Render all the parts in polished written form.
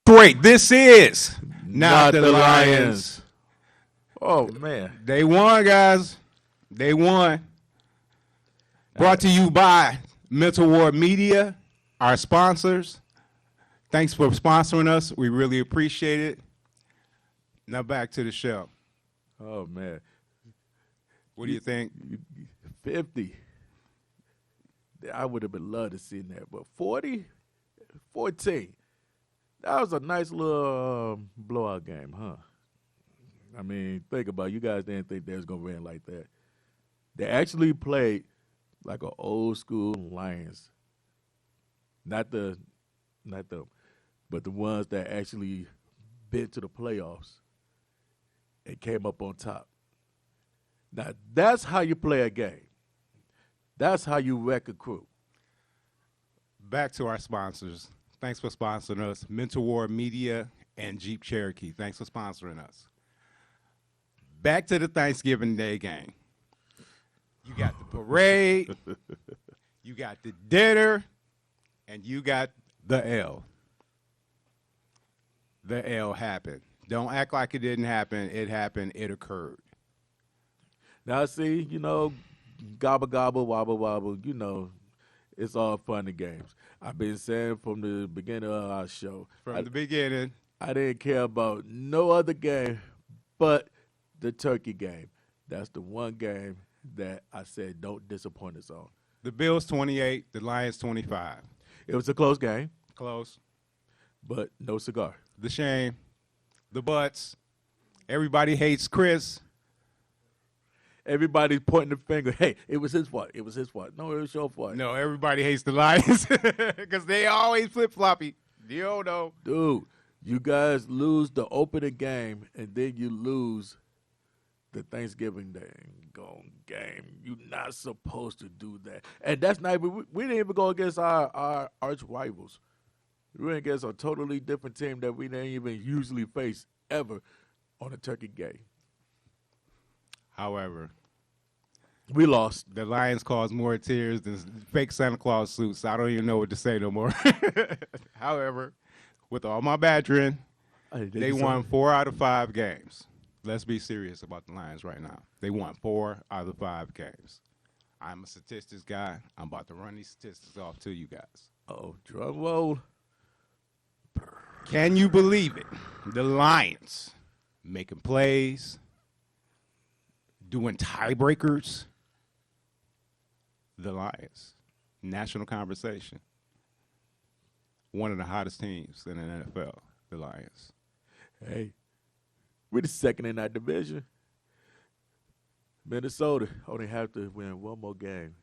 Great. This is not Not the the Lions. Lions. Oh man. They won, guys. They won. Brought to you by Mental Ward Media, our sponsors. Thanks for sponsoring us. We really appreciate it. Now back to the show. Oh man. What do you think? 50. I would have been loved to see that, but 40, 14. That was a nice little blowout game, huh? I mean, think about it. You guys didn't think they was gonna win like that. They actually played like an old school Lions. Not the, but the ones that actually been to the playoffs and came up on top. Now that's how you play a game. That's how you wreck a crew. Back to our sponsors. Thanks for sponsoring us. Mental Ward Media and Jeep Cherokee. Thanks for sponsoring us. Back to the Thanksgiving Day game. You got the parade, you got the dinner, and you got the L. The L happened. Don't act like it didn't happen. It happened. It occurred. Now see, gobble gobble, wobble wobble, it's all fun and games. I've been saying from the beginning of our show. From the beginning, I didn't care about no other game but the turkey game. That's the one game that I said don't disappoint us on. the Bills 28, the Lions 25. It was a close game, Close. but no cigar. The shame. The butts. Everybody hates Chris. Everybody's pointing the finger. Hey, it was his fault. It was his fault. No, it was your fault. No, everybody hates the Lions because they always flip-floppy. You don't know. Dude, you guys lose the opening game, and then you lose the Thanksgiving Day game. You're not supposed to do that. And that's not even, we didn't even go against our arch rivals. We went against a totally different team that we didn't even usually face ever on a turkey game. However, We lost. the Lions caused more tears than fake Santa Claus suits. I don't even know what to say no more. However, with all my badgering, they won 4 out of 5 games. Let's be serious about the Lions right now. They won 4 out of 5 games. I'm a statistics guy. I'm about to run these statistics off to you guys. Oh, drum roll. Can you believe it? The Lions making plays, doing tiebreakers. The Lions, national conversation. One of the hottest teams in the NFL, the Lions. Hey, we're the second in our division. Minnesota only have to win one more game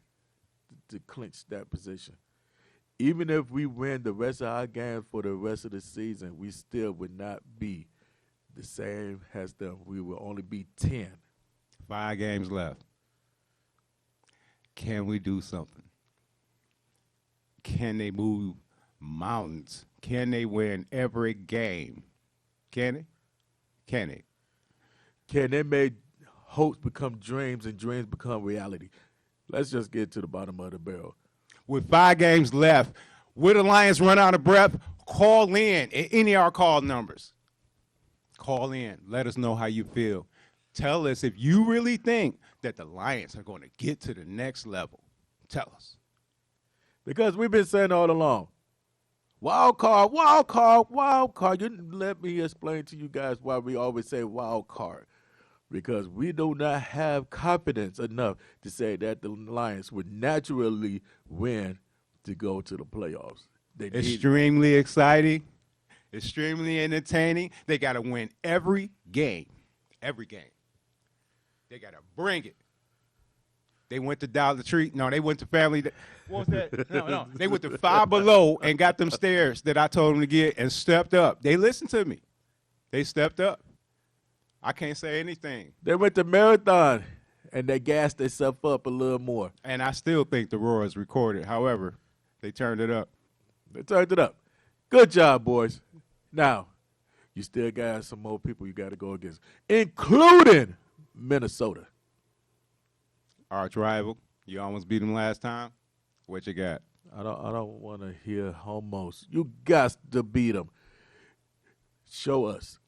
to clinch that position. Even if we win the rest of our games for the rest of the season, we still would not be the same as them. We will only be 10. 5 games left. Can we do something? Can they move mountains? Can they win every game? Can they? Can they? Can they make hopes become dreams and dreams become reality? Let's just get to the bottom of the barrel. With 5 games left, will the Lions run out of breath? Call in at any of our call numbers. Call in. Let us know how you feel. Tell us if you really think that the Lions are going to get to the next level. Tell us. Because we've been saying all along, wild card, wild card, wild card. You let me explain to you guys why we always say wild card. Because we do not have confidence enough to say that the Lions would naturally win to go to the playoffs. They need Extremely exciting, extremely entertaining. They got to win every game. Every game. They got to bring it. They went to Dollar Tree. No, they went to Family. What was that? No. They went to Five Below and got them stairs that I told them to get and stepped up. They listened to me. They stepped up. I can't say anything. They went to Marathon, and they gassed themselves up a little more. And I still think the roar is recorded. However, they turned it up. They turned it up. Good job, boys. Now, you still got some more people you got to go against, including Minnesota. Arch rival. You almost beat them last time. What you got? I don't want to hear almost. You got to beat them. Show us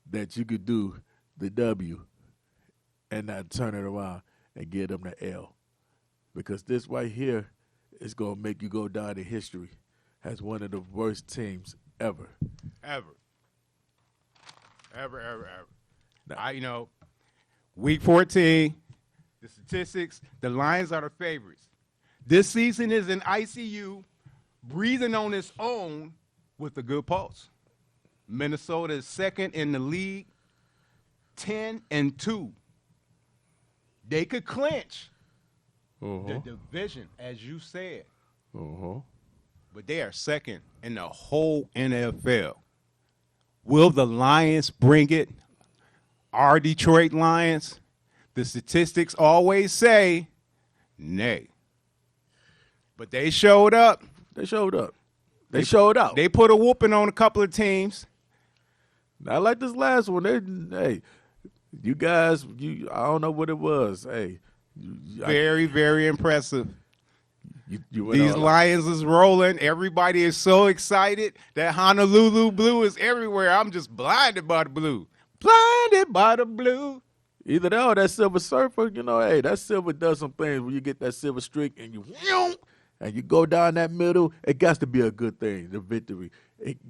that you could do the W and not turn it around and give them the L. Because this right here is going to make you go down in history as one of the worst teams ever. Ever. Now, week 14, the statistics, the Lions are the favorites. This season is in ICU, breathing on its own with a good pulse. Minnesota is second in the league, 10-2. They could clinch the division, as you said. But they are second in the whole NFL. Will the Lions bring it? Our Detroit Lions? The statistics always say nay. But they showed up. They showed up. They showed out. They put a whooping on a couple of teams. Not like this last one. Hey, you guys, I don't know what it was. Hey, Very, very impressive. you went These all out. Lions is rolling. Everybody is so excited. That Honolulu blue is everywhere. I'm just blinded by the blue. Blinded by the blue. Either that or that Silver Surfer, hey, that Silver does some things where you get that silver streak and you go down that middle. It got to be a good thing, the victory.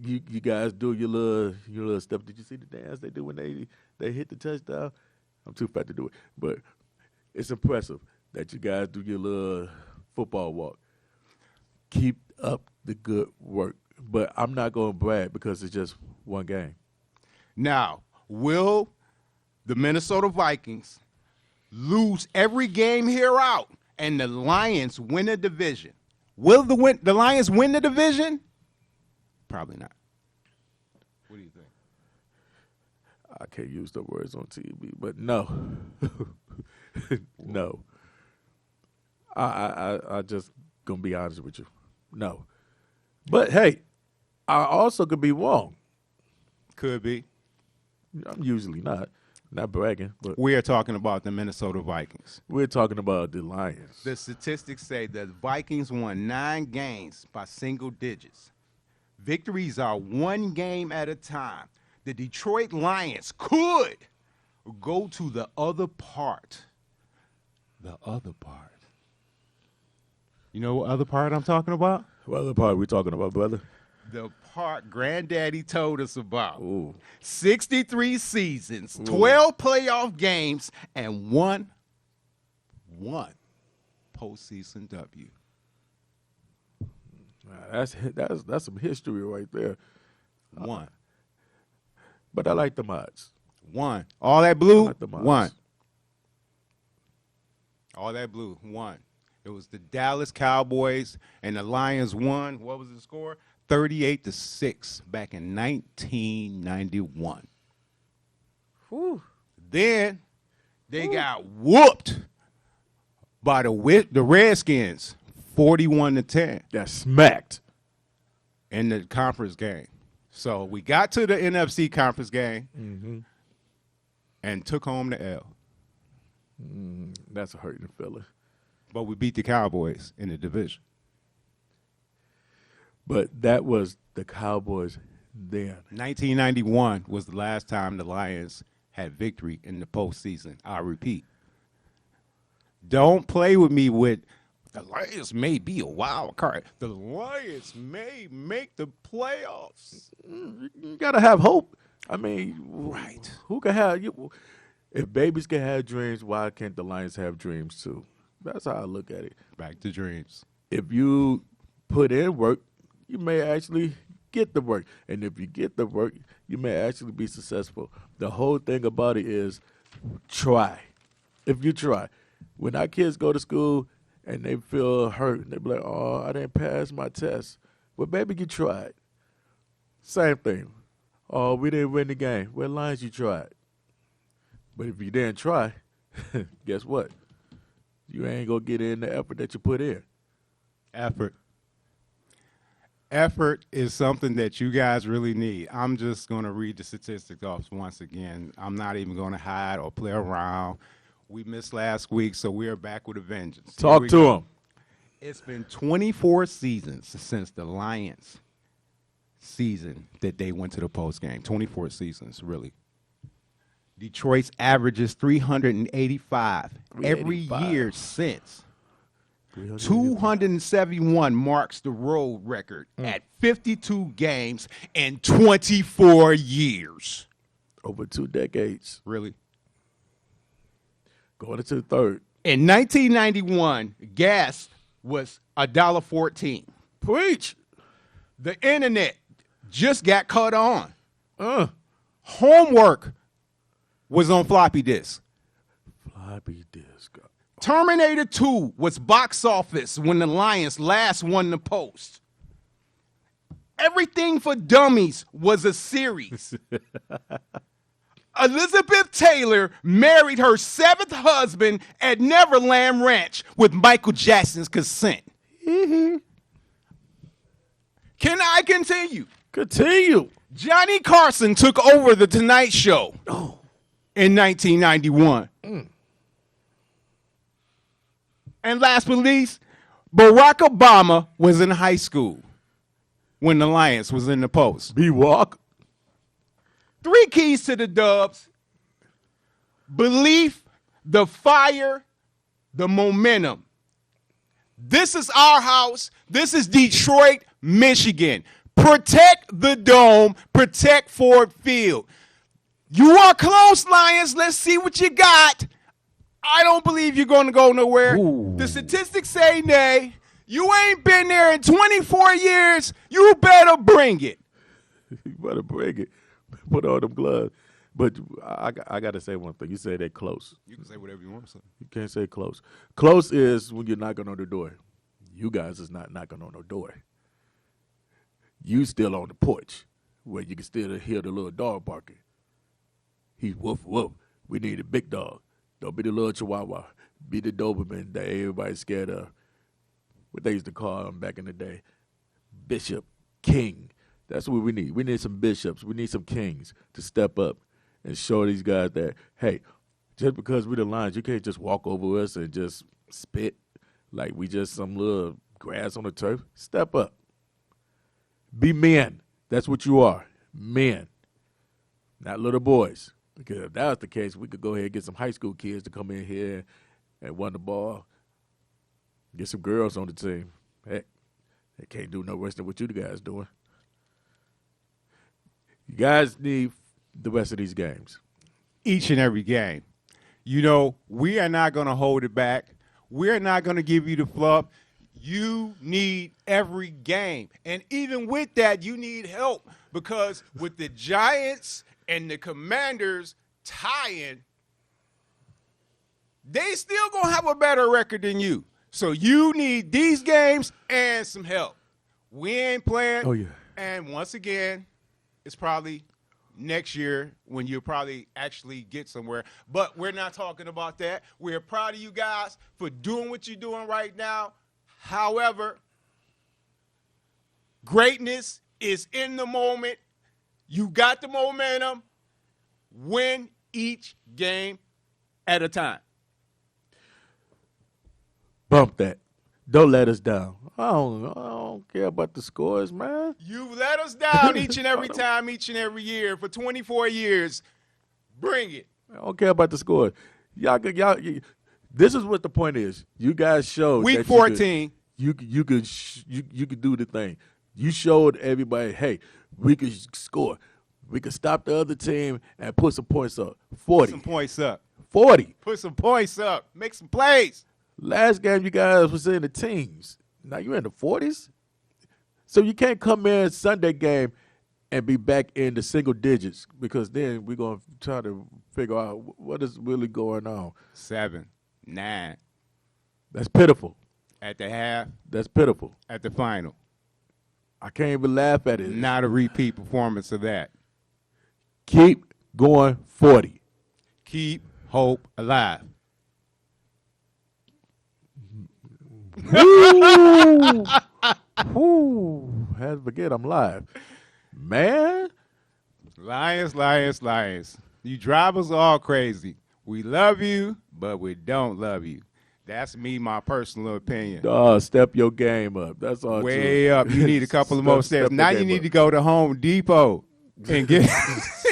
You guys do your little stuff. Did you see the dance they do when they hit the touchdown? I'm too fat to do it, but it's impressive that you guys do your little football walk. Keep up the good work. But I'm not going to brag because it's just one game. Now, will the Minnesota Vikings lose every game here out and the Lions win the division? Will the Lions win the division? Probably not. What do you think? I can't use the words on TV, but no. No. I just going to be honest with you. No. But, hey, I also could be wrong. Could be. I'm usually not bragging, but We are talking about the Minnesota Vikings. we're talking about the Lions. The statistics say that the Vikings won 9 games by single digits. Victories are one game at a time. The Detroit Lions could go to the other part. The other part. You know what other part I'm talking about? What other part are we talking about, brother? The part Granddaddy told us about. Ooh. 63 seasons, 12 playoff games, and one postseason W. That's some history right there. One. But I like the odds. One. All that blue, Not the Mavs. one. All that blue, one. It was the Dallas Cowboys and the Lions won. What was the score? 38-6 back in 1991. Whew. Then they got whooped by the Redskins, 41-10 Got smacked. in the conference game. So we got to the NFC conference game and took home the L. That's a hurting feeling. But we beat the Cowboys in the division. But that was the Cowboys then. 1991 was the last time the Lions had victory in the postseason. I repeat. Don't play with me with the Lions may be a wild card. The Lions may make the playoffs. You got to have hope. I mean, Right. Who can have you? If babies can have dreams, why can't the Lions have dreams too? That's how I look at it. Back to dreams. If you put in work, you may actually get the work. And if you get the work, you may actually be successful. The whole thing about it is try. If you try. When our kids go to school and they feel hurt, they be like, oh, I didn't pass my test. Well, baby, you tried. Same thing. Oh, we didn't win the game. Well, Lions, you tried. But if you didn't try, guess what? You ain't going to get in the effort that you put in. Effort. Effort is something that you guys really need. I'm just going to read the statistics off once again. I'm not even going to hide or play around. We missed last week, so we are back with a vengeance. Here Talk we to go. him. It's been 24 seasons since the Lions season that they went to the post game. 24 seasons, really. Detroit's averages 385 every 385. year since. 271 marks the road record at 52 games in 24 years. Over 2 decades. Really? Going into the third. In 1991, gas was $1.14. Preach. The internet just got cut on. Uh. Homework was on floppy disk. Floppy disk. Terminator 2 was box office when the Lions last won the post. Everything for Dummies was a series. Elizabeth Taylor married her 7th husband at Neverland Ranch with Michael Jackson's consent. Mm-hmm. Can I continue? Continue. Johnny Carson took over The Tonight Show in 1991. And last but least, Barack Obama was in high school when the Lions was in the post. B-Walk. 3 keys to the Dubs: belief, the fire, the momentum. This is our house. This is Detroit, Michigan. Protect the dome. Protect Ford Field. You are close, Lions. Let's see what you got. I don't believe you're going to go nowhere. Ooh. The statistics say nay. You ain't been there in 24 years. You better bring it. You better bring it. Put on them gloves. But I got to say one thing. You said that close. You can say whatever you want to say. You can't say close. Close is when you're knocking on the door. You guys is not knocking on the door. You still on the porch where you can still hear the little dog barking. He's woof, woof. We need a big dog. Don't be the little chihuahua. Be the Doberman that everybody's scared of. What they used to call him back in the day. Bishop, king. That's what we need. We need some bishops. We need some kings to step up and show these guys that, hey, just because we're the Lions, you can't just walk over us and just spit like we just some little grass on the turf. Step up. Be men. That's what you are. Men. Not little boys. Because if that was the case, we could go ahead and get some high school kids to come in here and run the ball. Get some girls on the team. Heck, they can't do no worse than what you guys doing. You guys need the rest of these games. Each and every game. You know, we are not going to hold it back. We're not going to give you the fluff. You need every game. And even with that, you need help because with the Giants and the Commanders tying, they still going to have a better record than you. So you need these games and some help. We ain't playing. Oh, yeah. And once again, it's probably next year when you'll probably actually get somewhere. But we're not talking about that. We're proud of you guys for doing what you're doing right now. However, greatness is in the moment. You got the momentum. Win each game at a time. Bump that. Don't let us down. I don't care about the scores, man. You let us down each and every time, each and every year for 24 years. Bring it. I don't care about the scores. This is what the point is. You guys showed Week that 14. You could do the thing. You showed everybody, hey, we could score. We could stop the other team and put some points up. 40. Put some points up. 40. Put some points up. Make some plays. Last game you guys was in the teens. Now you're in the 40s. So you can't come in Sunday game and be back in the single digits because then we're going to try to figure out what is really going on. 7, 9. That's pitiful. At the half. That's pitiful. At the final. I can't even laugh at it. Not a repeat performance of that. Keep going 40. Keep hope alive. Woo! Woo! had to forget I'm live. Man, Lions, Lions, Lions. You drive us all crazy. We love you, but we don't love you. That's me, my personal opinion. step your game up. That's all. Way up. You need a couple of more stairs. Now you need to go to Home Depot and get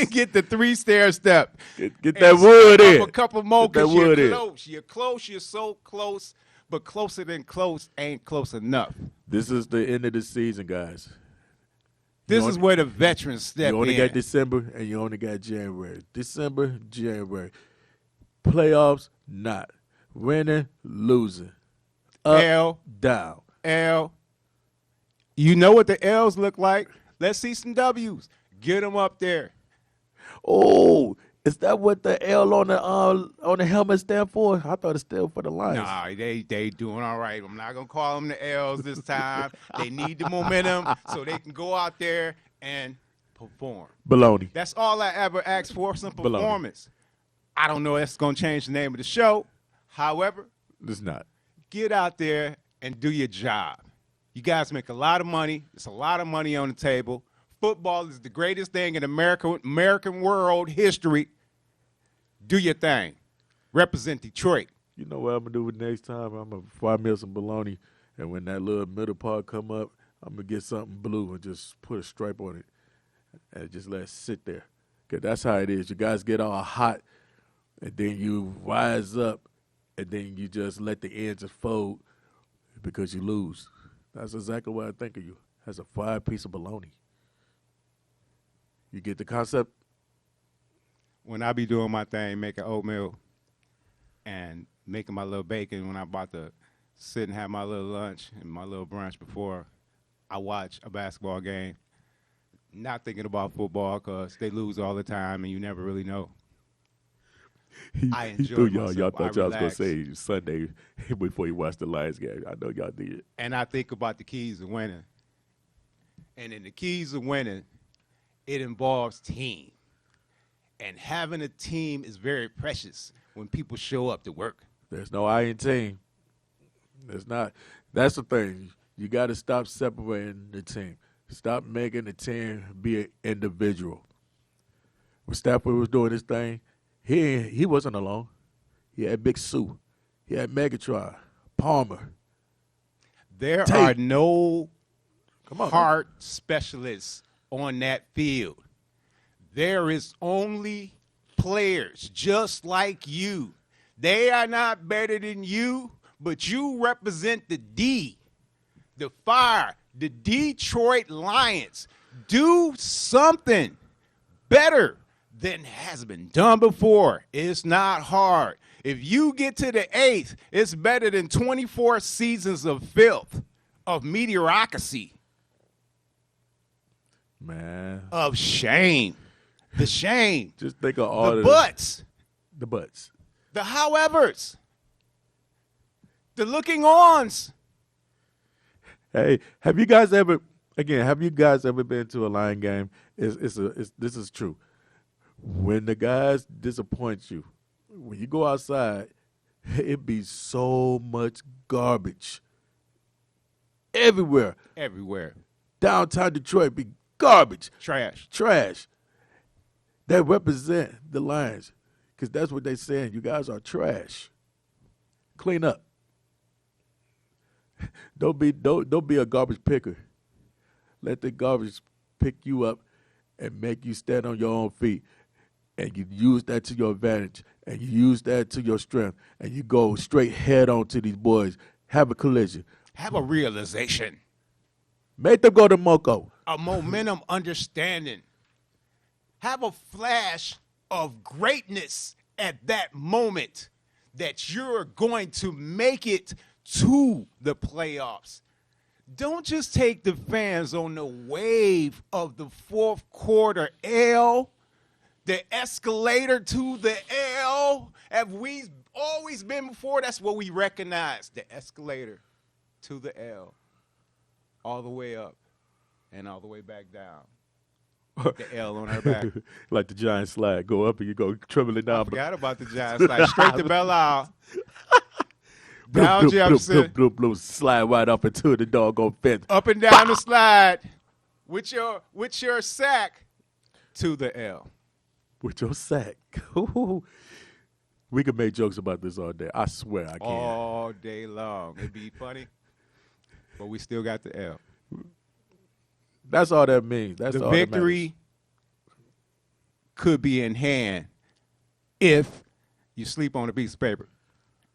and get the 3-stair step. Get that wood in. A couple more Get that because wood you're in. close. You're close. You're so close, but closer than close ain't close enough. This is the end of the season, guys. This You is only- where the veterans step You only in. got December and you only got January. December, January. Playoffs, not. Winning, losing. Up, L, down. L. You know what the L's look like. Let's see some W's. Get them up there. Oh, is that what the L on the helmet stand for? I thought it stood for the Lions. Nah, they doing all right. I'm not gonna call them the L's this time. They need the momentum so they can go out there and perform. Baloney. That's all I ever asked for, some Baloney. performance. I don't know if that's gonna change the name of the show. However, It's not. get out there and do your job. You guys make a lot of money. It's a lot of money on the table. Football is the greatest thing in American world history. Do your thing. Represent Detroit. You know what I'm gonna do with next time? I'm gonna fry me up some bologna, and when that little middle part come up, I'm gonna get something blue and just put a stripe on it, and just let it sit there. 'Cause that's how it is. You guys get all hot, and then you rise up, and then you just let the ends just fold because you lose. That's exactly what I think of you, as a fried piece of bologna. You get the concept? When I be doing my thing, making oatmeal and making my little bacon when I'm about to sit and have my little lunch and my little brunch before I watch a basketball game, not thinking about football because they lose all the time and you never really know. I He enjoy threw y'all. myself. Y'all I thought y'all was gonna relax. say Sunday before you watched the Lions game. I know y'all did. And I think about the keys of winning. And in the keys of winning, it involves team. And having a team is very precious when people show up to work. There's no I in team. There's not. That's the thing. You got to stop separating the team. Stop making the team be an individual. When Stafford was doing this thing, he wasn't alone. He had Big Sue. He had Megatron, Palmer. There Tate. are no Come on, heart specialists on that field. There is only players just like you. They are not better than you, but you represent the D, the Fire, the Detroit Lions. Do something better than has been done before. It's not hard. If you get to the 8th, it's better than 24 seasons of filth, of mediocrity, man. of shame. The shame. Just think of all The of buts. the butts. The howevers. The looking ons. Hey, have you guys ever been to a Lion game? This is true. When the guys disappoint you, when you go outside, it be so much garbage everywhere. Everywhere. Downtown Detroit be garbage, Trash. trash. That represent the Lions, because that's what they saying. You guys are trash. Clean up. Don't be a garbage picker. Let the garbage pick you up and make you stand on your own feet. And you use that to your advantage. And you use that to your strength. And you go straight head on to these boys. Have a collision. Have a realization. Make them go to Moco. A momentum understanding. Have a flash of greatness at that moment that you're going to make it to the playoffs. Don't just take the fans on the wave of the fourth quarter L, the escalator to the L. Have we always been before? That's what we recognize, the escalator to the L, all the way up and all the way back down. The L on her back. Like the giant slide. Go up and you go trembling down. I forgot about the Giants. Like straight to Belle Isle. Bloop, Down bloop, bloop, Jefferson. bloop, bloop, bloop, slide right up into the doggone fence. Up and down the slide. with your sack to the L. With your sack. We could make jokes about this all day. I swear I can. All day long. It'd be funny, but we still got the L. That's all that means. That's The all that victory could be in hand if you sleep on a piece of paper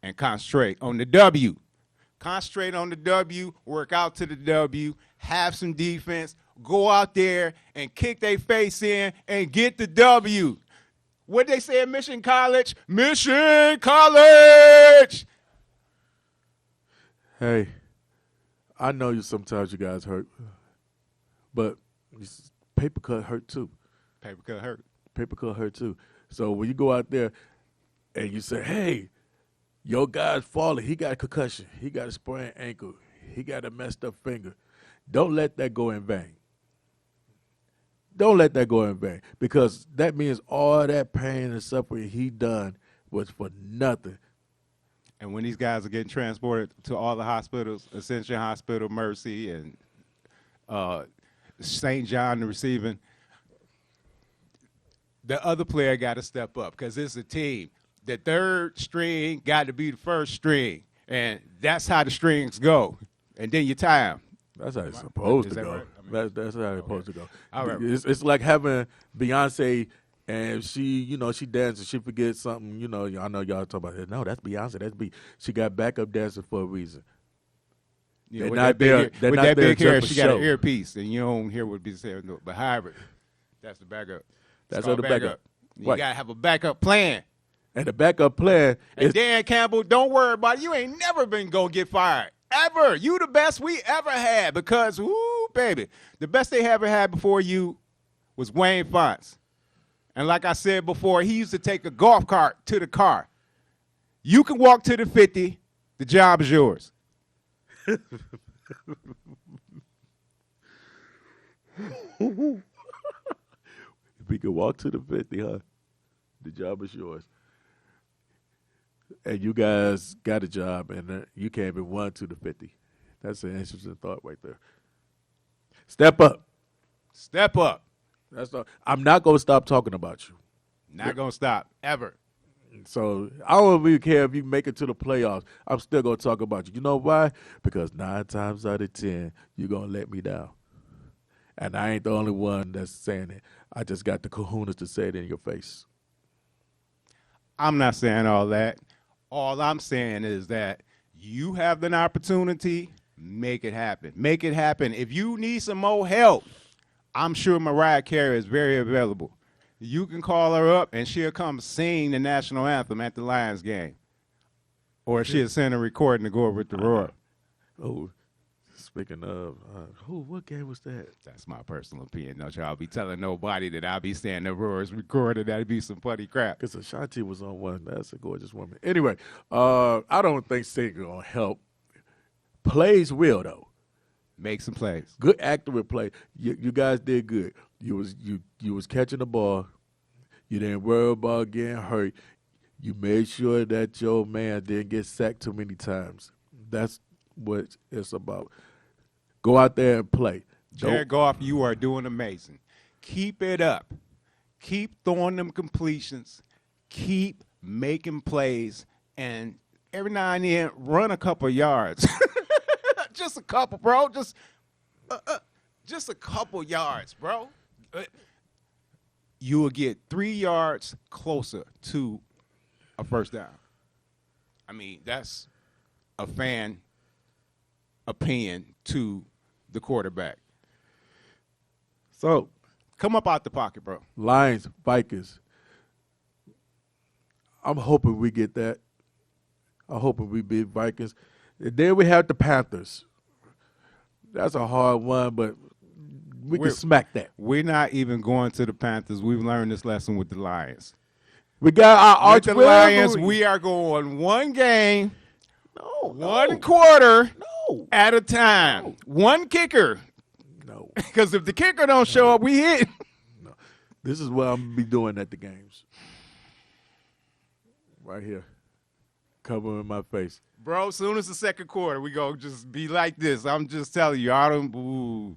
and concentrate on the W. Concentrate on the W, work out to the W, have some defense, go out there and kick their face in and get the W. What they say at Mission College? Mission College! Hey, I know you sometimes you guys hurt, but paper cut hurt too. Paper cut hurt. Paper cut hurt too. So when you go out there and you say, hey, your guy's falling, he got a concussion, he got a sprained ankle, he got a messed up finger, don't let that go in vain. Don't let that go in vain, because that means all that pain and suffering he done was for nothing. And when these guys are getting transported to all the hospitals, Ascension Hospital, Mercy, and St. John the receiving, the other player got to step up because it's a team. The third string got to be the first string, and that's how the strings go. And then you tie them. That's how it's supposed to that go. right? I mean, That's how it's supposed to go. All right. It's like having Beyonce and she dances, she forgets something. I know y'all talk about it. No, that's Beyonce. That's B. She got backup dancers for a reason. You know, They're with not that big there- hair, they're with not that there big hair, just she for got an show. earpiece, and you don't hear what be said. But however, that's the backup. That's called the backup. You Right. got to have a backup plan. And the backup plan And is Dan Campbell, don't worry about it. You ain't never been going to get fired. Ever. You the best we ever had because, whoo, baby, the best they ever had before you was Wayne Fonts. And like I said before, he used to take a golf cart to the car. You can walk to the 50. The job is yours. we could walk to the 50, huh? The job is yours. And you guys got a job, and you can't even run to the 50. That's an interesting thought right there. Step up. Step up. That's all. I'm not going to stop talking about you. Not going to stop. Ever. So I don't really care if you make it to the playoffs. I'm still going to talk about you. You know why? Because 9 times out of 10, you're going to let me down. And I ain't the only one that's saying it. I just got the kahunas to say it in your face. I'm not saying all that. All I'm saying is that you have an opportunity, make it happen. Make it happen. If you need some more help, I'm sure Mariah Carey is very available. You can call her up, and she'll come sing the national anthem at the Lions game. Or she'll send a recording to go over with the Roar. Oh, speaking of, what game was that? That's my personal opinion. No, y'all be telling nobody that I'll be saying the Roar is recorded. That'd be some funny crap. Because Ashanti was on one. That's a gorgeous woman. Anyway, I don't think singing going to help. Plays will, though. Make some plays. Good accurate play. You guys did good. You was catching the ball. You didn't worry about getting hurt. You made sure that your man didn't get sacked too many times. That's what it's about. Go out there and play. Jared Goff, you are doing amazing. Keep it up. Keep throwing them completions. Keep making plays. And every now and then, run a couple yards. Just a couple, bro. Just a couple yards, bro. You will get 3 yards closer to a first down. I mean, that's a fan opinion to the quarterback. So, Come up out the pocket, bro. Lions, Vikings. I'm hoping we get that. I'm hoping we beat Vikings. And then we have the Panthers. That's a hard one, but we can smack that. We're not even going to the Panthers. We've learned this lesson with the Lions. We got our With arch the Lions, rivalry. we are going one game, No, one quarter no, at a time. One kicker. no. Because if the kicker don't show up, we hit. This is what I'm going to be doing at the games. Right here. Covering my face. Bro, soon as the second quarter, we go just be like this. I'm just telling you,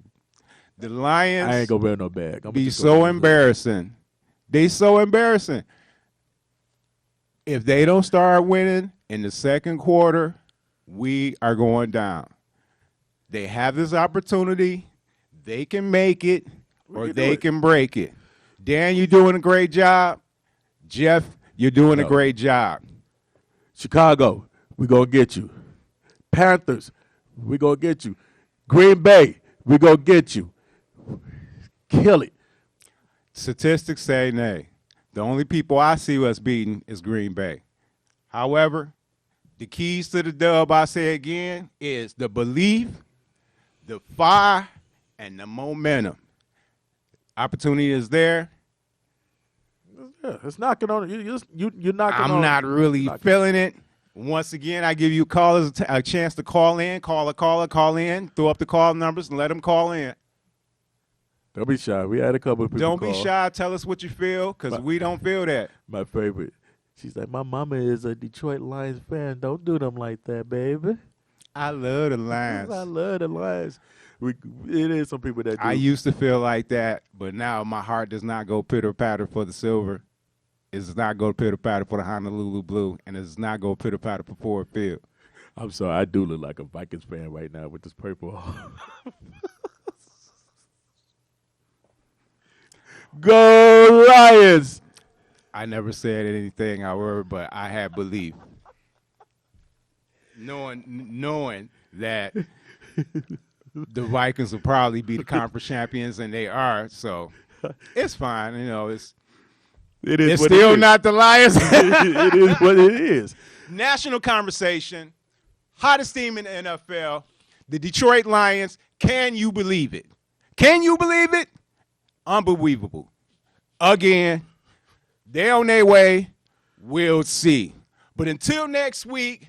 The I Lions ain't gonna wear no bag. I'm be just so gonna- embarrassing. They so embarrassing. If they don't start winning in the second quarter, we are going down. They have this opportunity. They can make it or can do they it. can break it. Dan, you're doing a great job. Jeff, you're doing a No. great job. Chicago, we gonna get you. Panthers, we gonna get you. Green Bay, we gonna get you. Kill it. Statistics say nay. The only people I see us beating is Green Bay. However, the keys to the dub, I say again, is the belief, the fire, and the momentum. Opportunity is there. Yeah, it's knocking on it. You're knocking on. I'm not really knocking. feeling it. Once again, I give you callers a chance to call in, call in, throw up the call numbers, and let them call in. Don't be shy. We had a couple of people. Don't be call. shy. Tell us what you feel, because we don't feel that. My favorite. She's like, my mama is a Detroit Lions fan. Don't do them like that, baby. I love the Lions. I love the Lions. It is some people that do. I used to feel like that, but now my heart does not go pitter-patter for the silver. It does not go pitter-patter for the Honolulu Blue, and it does not go pitter-patter for Ford Field. I'm sorry. I do look like a Vikings fan right now with this purple. Go Lions! I never said anything, however, but I had belief. Knowing that the Vikings will probably be the conference champions, and they are, so it's fine. You know, it's It is what still it is. not the Lions. It is what it is. National conversation, hottest team in the NFL, the Detroit Lions. Can you believe it? Can you believe it? Unbelievable. Again, they're on their way. We'll see. But until next week,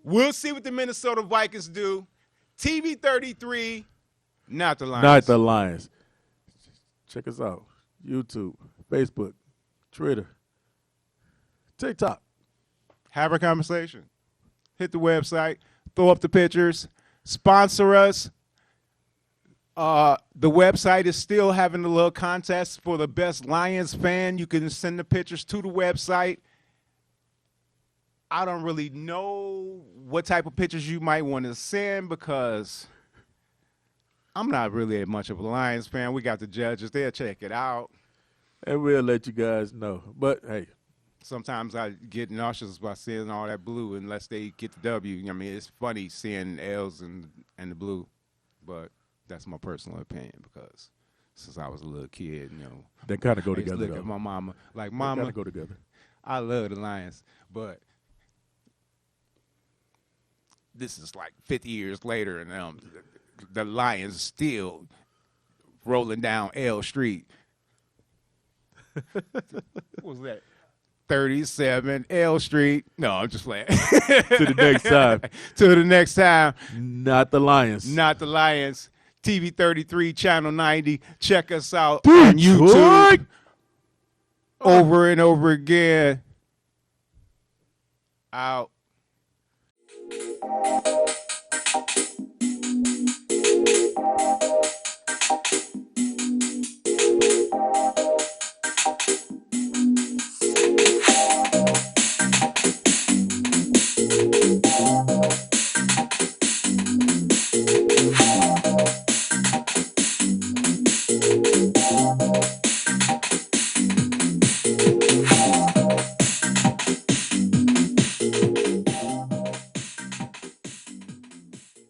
we'll see what the Minnesota Vikings do. TV33, not the Lions. Not the Lions. Check us out. YouTube, Facebook, Twitter, TikTok. Have a conversation. Hit the website. Throw up the pictures. Sponsor us. The website is still having a little contest for the best Lions fan. You can send the pictures to the website. I don't really know what type of pictures you might want to send because I'm not really much of a Lions fan. We got the judges. They'll check it out. And we'll let you guys know. But, hey, Sometimes I get nauseous by seeing all that blue unless they get the W. I mean, it's funny seeing L's and the blue, but that's my personal opinion because since I was a little kid, you know, they kind of go I used to together, look at though. my mama like, They Mama, kind of go together. I love the Lions, but this is like 50 years later, and the Lions still rolling down L Street. What was that? 37 L Street. No, I'm just playing. To the next time. To the next time. Not the Lions. Not the Lions. TV 33, Channel 90. Check us out on YouTube Detroit! over and over again. Out.